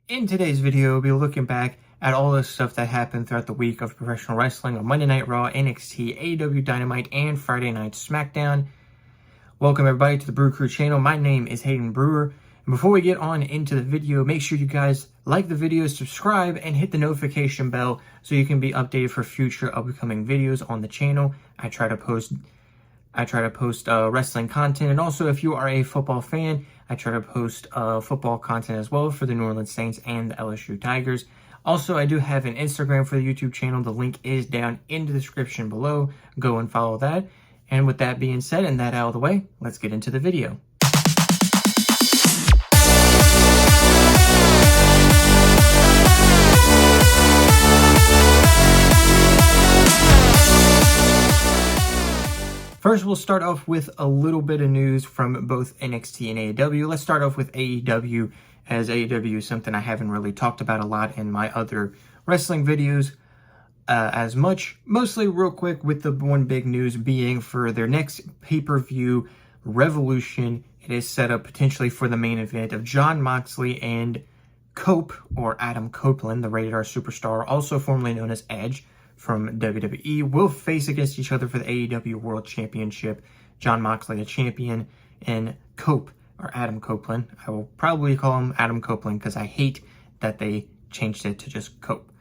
In today's video, we'll be looking back at all the stuff that happened throughout the week of professional wrestling on Monday Night Raw, NXT, AEW Dynamite, and Friday Night Smackdown. Welcome everybody to the BrewCrew channel. My name is Hayden Brewer. And before we get on into the video, make sure you guys like the video, subscribe, and hit the notification bell so you can be updated for future upcoming videos on the channel. I try to post wrestling content, and also if you are a football fan, I try to post football content as well for the New Orleans Saints and the LSU Tigers. Also, I do have an Instagram for the YouTube channel. The link is down in the description below. Go and follow that. And with that being said and that out of the way, let's get into the video. First, we'll start off with a little bit of news from both NXT and AEW. Let's start off with AEW, as AEW is something I haven't really talked about a lot in my other wrestling videos as much. Mostly real quick, with the one big news being for their next pay-per-view, Revolution. It is set up potentially for the main event of Jon Moxley and Cope, or Adam Copeland, the Rated R Superstar, also formerly known as Edge, from WWE, will face against each other for the AEW World Championship. Jon Moxley, the champion, and Cope, or Adam Copeland. I will probably call him Adam Copeland because I hate that they changed it to just Cope.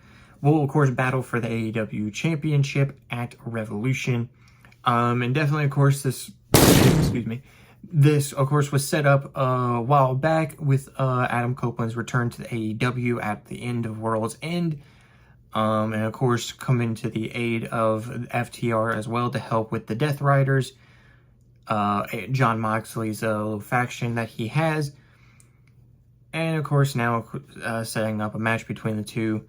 Will, of course, battle for the AEW Championship at Revolution. And definitely, of course, this of course, was set up a while back with Adam Copeland's return to the AEW at the end of World's End. And of course, coming to the aid of FTR as well to help with the Death Riders, Jon Moxley's little faction that he has. And of course, now setting up a match between the two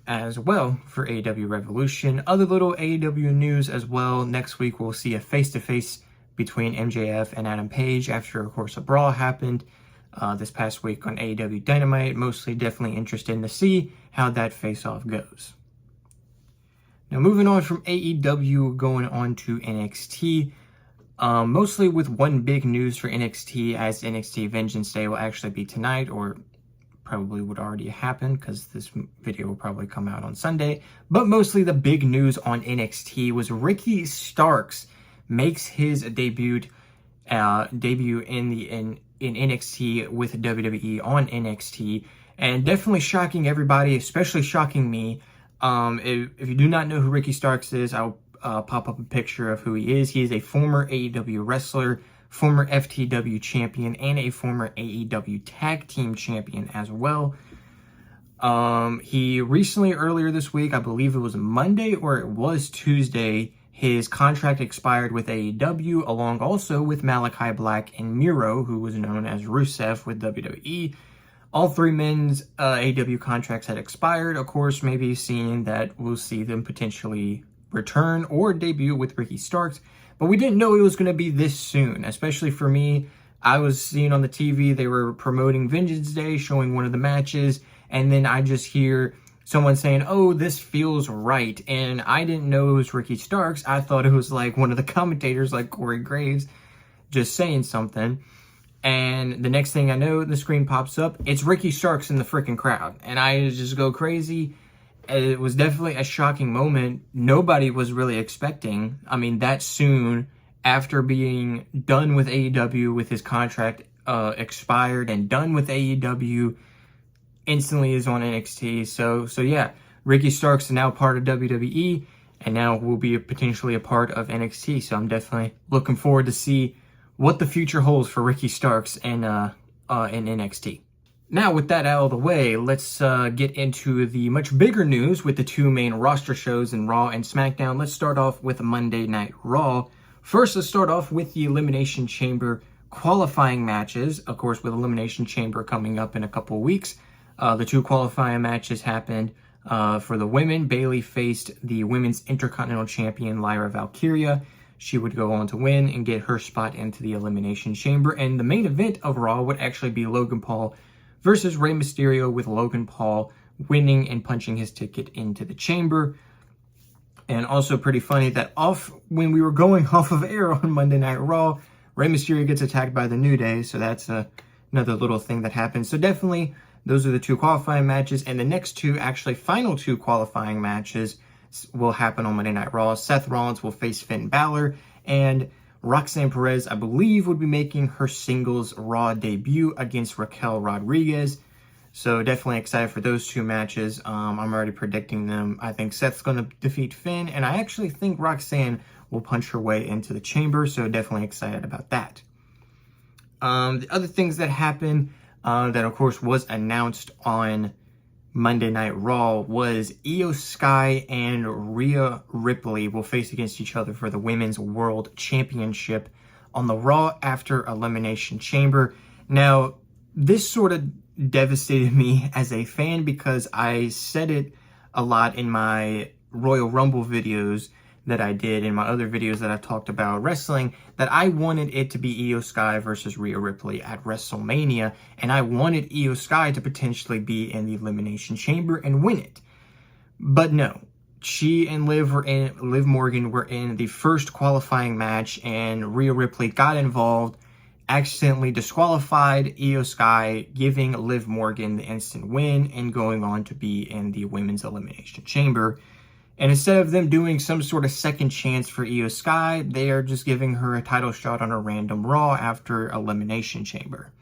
as well for AEW Revolution. Other little AEW news as well. Next week, we'll see a face-to-face between MJF and Adam Page after, of course, a brawl happened this past week on AEW Dynamite. Mostly definitely interested to see how that face-off goes. Now, moving on from AEW, going on to NXT. Mostly with one big news for NXT, as NXT Vengeance Day will actually be tonight, or probably would already happen because this video will probably come out on Sunday. But mostly the big news on NXT was Ricky Starks makes his debut in NXT with WWE on NXT, and definitely shocking everybody, especially shocking me. If you do not know who Ricky Starks is, I'll pop up a picture of who he is. He is a former AEW wrestler, former FTW champion, and a former AEW tag team champion as well. He recently, earlier this week, I believe it was Monday or it was Tuesday, his contract expired with AEW, along also with Malachi Black and Miro, who was known as Rusev with WWE. All three men's AEW contracts had expired. Of course, maybe seeing that we'll see them potentially return or debut with Ricky Starks. But we didn't know it was going to be this soon, especially for me. I was seeing on the TV, they were promoting Vengeance Day, showing one of the matches, and then I just hear someone saying, oh, this feels right. And I didn't know it was Ricky Starks. I thought it was like one of the commentators, like Corey Graves, just saying something. And the next thing I know, the screen pops up. It's Ricky Starks in the freaking crowd. And I just go crazy. It was definitely a shocking moment. Nobody was really expecting, that soon after being done with AEW, with his contract expired and done with AEW, instantly is on NXT. So yeah, Ricky Starks is now part of WWE, and now will be potentially a part of NXT. So I'm definitely looking forward to see what the future holds for Ricky Starks in NXT. Now, with that out of the way, let's get into the much bigger news with the two main roster shows in Raw and Smackdown. Let's start off with Monday Night Raw. First, let's start off with the Elimination Chamber qualifying matches. Of course, with Elimination Chamber coming up in a couple weeks. The two qualifying matches happened. For the women, Bayley faced the Women's Intercontinental Champion, Lyra Valkyria. She would go on to win and get her spot into the Elimination Chamber. And the main event of Raw would actually be Logan Paul versus Rey Mysterio, with Logan Paul winning and punching his ticket into the chamber. And also pretty funny that when we were going off of air on Monday Night Raw, Rey Mysterio gets attacked by the New Day. So that's another little thing that happens. So definitely those are the 2 qualifying matches, and the next 2, actually final 2 qualifying matches will happen on Monday Night Raw. Seth Rollins will face Finn Balor, and Roxanne Perez, I believe, would be making her singles Raw debut against Raquel Rodriguez. So definitely excited for those 2 matches. I'm already predicting them. I think Seth's going to defeat Finn, and I actually think Roxanne will punch her way into the chamber, so definitely excited about that. The other things that happened, that of course was announced on Monday Night Raw, was Io Sky and Rhea Ripley will face against each other for the Women's World Championship on the Raw After Elimination Chamber. Now, this sort of devastated me as a fan because I said it a lot in my Royal Rumble videos that I did, in my other videos that I talked about wrestling, that I wanted it to be Io Sky versus Rhea Ripley at WrestleMania, and I wanted Io Sky to potentially be in the Elimination Chamber and win it. But no, she and Liv Morgan were in the first qualifying match, and Rhea Ripley got involved, accidentally disqualified Io Sky, giving Liv Morgan the instant win and going on to be in the Women's Elimination Chamber. And instead of them doing some sort of second chance for Io Sky, they are just giving her a title shot on a random Raw After Elimination Chamber.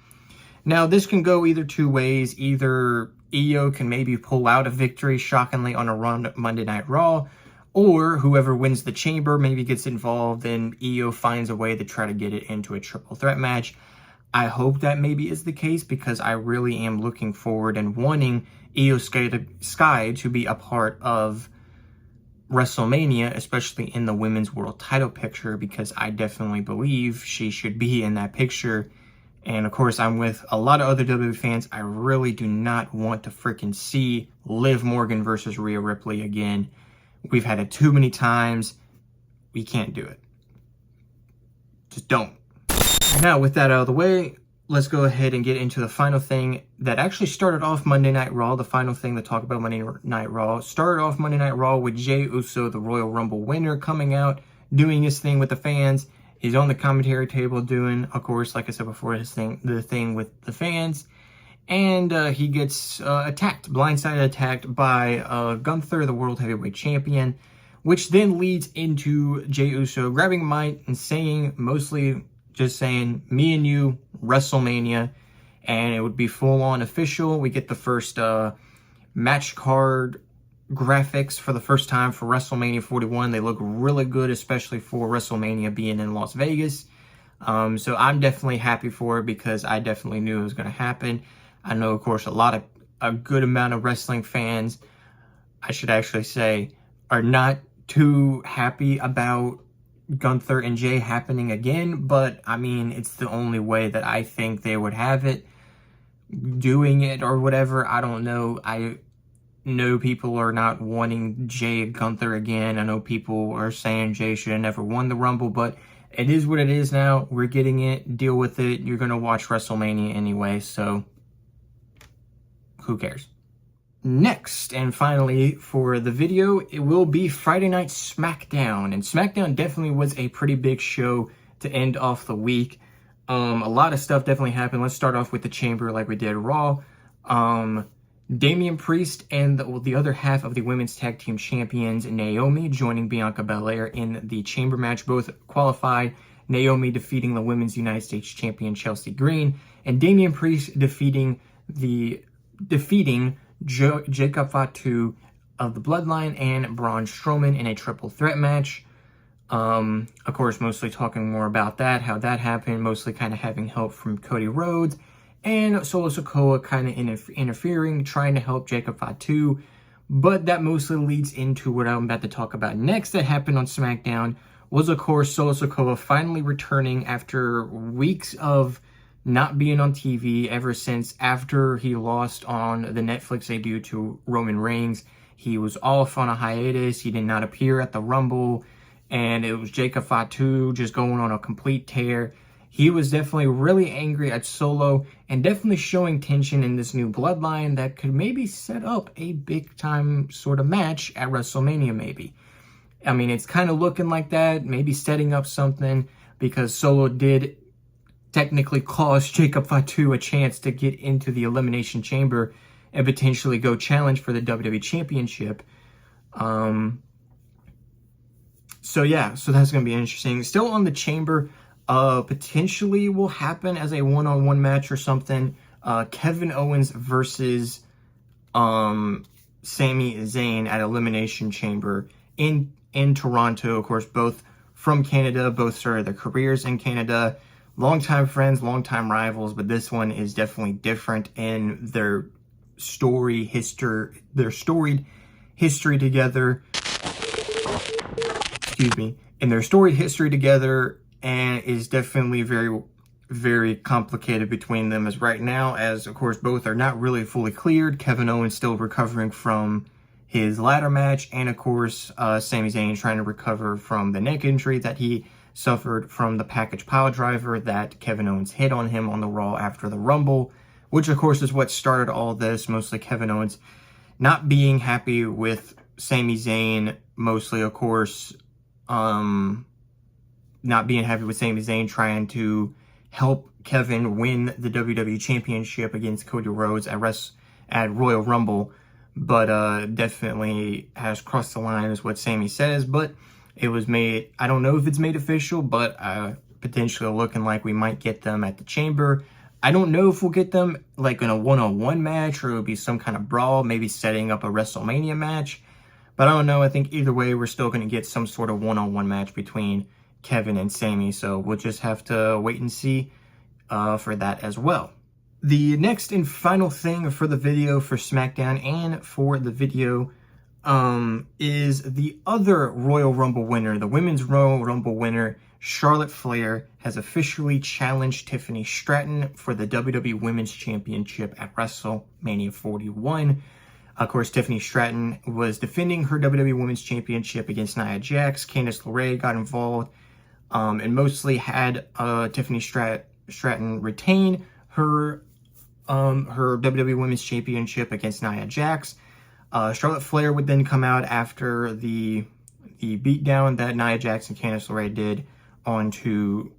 Now, this can go either 2 ways. Either Io can maybe pull out a victory shockingly on a Monday Night Raw, or whoever wins the chamber maybe gets involved and Io finds a way to try to get it into a triple threat match. I hope that maybe is the case because I really am looking forward and wanting Io Sky to be a part of WrestleMania, especially in the Women's World title picture, because I definitely believe she should be in that picture. And of course, I'm with a lot of other WWE fans. I really do not want to freaking see Liv Morgan versus Rhea Ripley again. We've had it too many times. We can't do it. Just don't. Now, with that out of the way, let's go ahead and get into the final thing that actually started off Monday Night Raw. The final thing to talk about Monday Night Raw started off Monday Night Raw with Jey Uso, the Royal Rumble winner, coming out, doing his thing with the fans. He's on the commentary table doing, of course, like I said before, the thing with the fans. And he gets blindsided attacked by Gunther, the World Heavyweight Champion, which then leads into Jey Uso grabbing a mic and saying, mostly just saying, me and you, WrestleMania, and it would be full-on official. We get the first match card graphics for the first time for WrestleMania 41. They look really good, especially for WrestleMania being in Las Vegas. So I'm definitely happy for it because I definitely knew it was going to happen. I know, of course, a good amount of wrestling fans, I should actually say, are not too happy about Gunther and Jey happening again, but I mean, it's the only way that I think they would have it. Doing it or whatever, I don't know. I know people are not wanting Jey and Gunther again. I know people are saying Jey should have never won the Rumble, but it is what it is now. We're getting it. Deal with it. You're going to watch WrestleMania anyway, so who cares? Next, and finally for the video, it will be Friday Night Smackdown. And Smackdown definitely was a pretty big show to end off the week. A lot of stuff definitely happened. Let's start off with the Chamber like we did Raw. Damian Priest and the other half of the Women's Tag Team Champions, Naomi, joining Bianca Belair in the Chamber match. Both qualified. Naomi defeating the Women's United States Champion Chelsea Green. And Damian Priest defeating Jacob Fatu of the Bloodline and Braun Strowman in a triple threat match. Of course, mostly talking more about that, how that happened, mostly kind of having help from Cody Rhodes and Solo Sikoa kind of interfering, trying to help Jacob Fatu. But that mostly leads into what I'm about to talk about next that happened on SmackDown was, of course, Solo Sikoa finally returning after weeks of not being on TV ever since after he lost on the Netflix debut to Roman Reigns. He was off on a hiatus. He did not appear at the Rumble. And it was Jacob Fatu just going on a complete tear. He was definitely really angry at Solo and definitely showing tension in this new bloodline that could maybe set up a big-time sort of match at WrestleMania maybe. I mean, it's kind of looking like that, maybe setting up something because Solo did technically cost Jacob Fatu a chance to get into the Elimination Chamber and potentially go challenge for the WWE Championship. So yeah, so that's going to be interesting. Still on the Chamber, potentially will happen as a one-on-one match or something. Kevin Owens versus Sami Zayn at Elimination Chamber in Toronto. Of course, both from Canada, both started their careers in Canada. Longtime friends, longtime rivals, but this one is definitely different in their storied history together. Excuse me. In their storied history together, and is definitely very, very complicated between them as right now, as of course both are not really fully cleared. Kevin Owens still recovering from his ladder match, and of course Sami Zayn trying to recover from the neck injury that he suffered from the package pile driver that Kevin Owens hit on him on the Raw after the Rumble, which of course is what started all this. Mostly Kevin Owens not being happy with Sami Zayn, mostly of course not being happy with Sami Zayn, trying to help Kevin win the WWE Championship against Cody Rhodes at Royal Rumble, but definitely has crossed the line is what Sami says. But it was made, I don't know if it's made official, but potentially looking like we might get them at the Chamber. I don't know if we'll get them like in a one-on-one match, or it'll be some kind of brawl, maybe setting up a Wrestlemania match. But I don't know. I think either way, we're still going to get some sort of one-on-one match between Kevin and Sami. So we'll just have to wait and see for that as well. The next and final thing for the video for SmackDown and for the video is the other Royal Rumble winner, the Women's Royal Rumble winner, Charlotte Flair, has officially challenged Tiffany Stratton for the WWE Women's Championship at WrestleMania 41. Of course, Tiffany Stratton was defending her WWE Women's Championship against Nia Jax. Candice LeRae got involved and mostly had Tiffany Stratton retain her WWE Women's Championship against Nia Jax. Charlotte Flair would then come out after the beatdown that Nia Jax and Candice LeRae did onto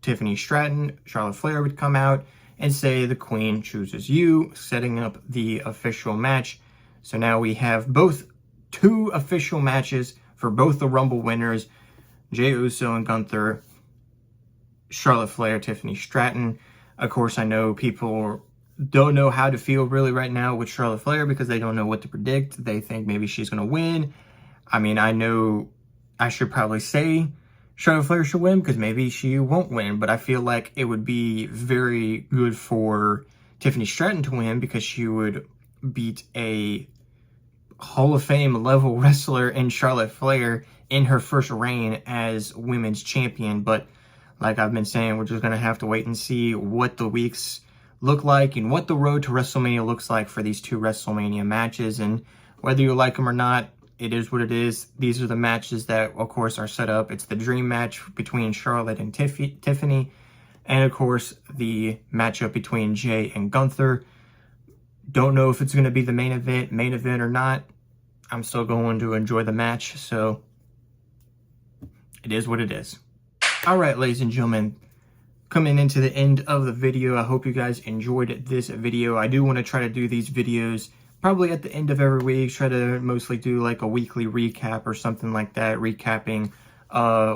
Tiffany Stratton. Charlotte Flair would come out and say, "The Queen chooses you," setting up the official match. So now we have two official matches for both the Rumble winners, Jey Uso and Gunther, Charlotte Flair, Tiffany Stratton. Of course, I know people don't know how to feel really right now with Charlotte Flair because they don't know what to predict. They think maybe she's going to win. I mean, I know I should probably say Charlotte Flair should win because maybe she won't win, but I feel like it would be very good for Tiffany Stratton to win because she would beat a Hall of Fame level wrestler in Charlotte Flair in her first reign as women's champion. But like I've been saying, we're just going to have to wait and see what the weeks look like and what the road to WrestleMania looks like for these two WrestleMania matches. And whether you like them or not, it is what it is. These are the matches that, of course, are set up. It's the dream match between Charlotte and Tiffany. And, of course, the matchup between Jey and Gunther. Don't know if it's going to be the main event or not. I'm still going to enjoy the match, so it is what it is. All right, ladies and gentlemen, coming into the end of the video, I hope you guys enjoyed this video. I do want to try to do these videos probably at the end of every week, try to mostly do like a weekly recap or something like that, recapping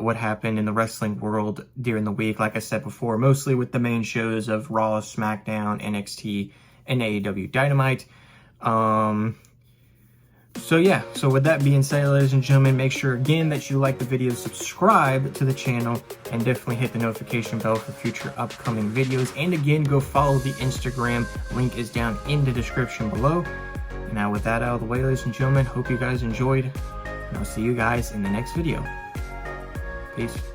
what happened in the wrestling world during the week. Like I said before, mostly with the main shows of Raw, SmackDown, NXT, and AEW Dynamite. So yeah, so with that being said, ladies and gentlemen, make sure again that you like the video, subscribe to the channel, and definitely hit the notification bell for future upcoming videos. And again, go follow the Instagram. Link is down in the description below. Now with that out of the way, ladies and gentlemen, hope you guys enjoyed, and I'll see you guys in the next video. Peace.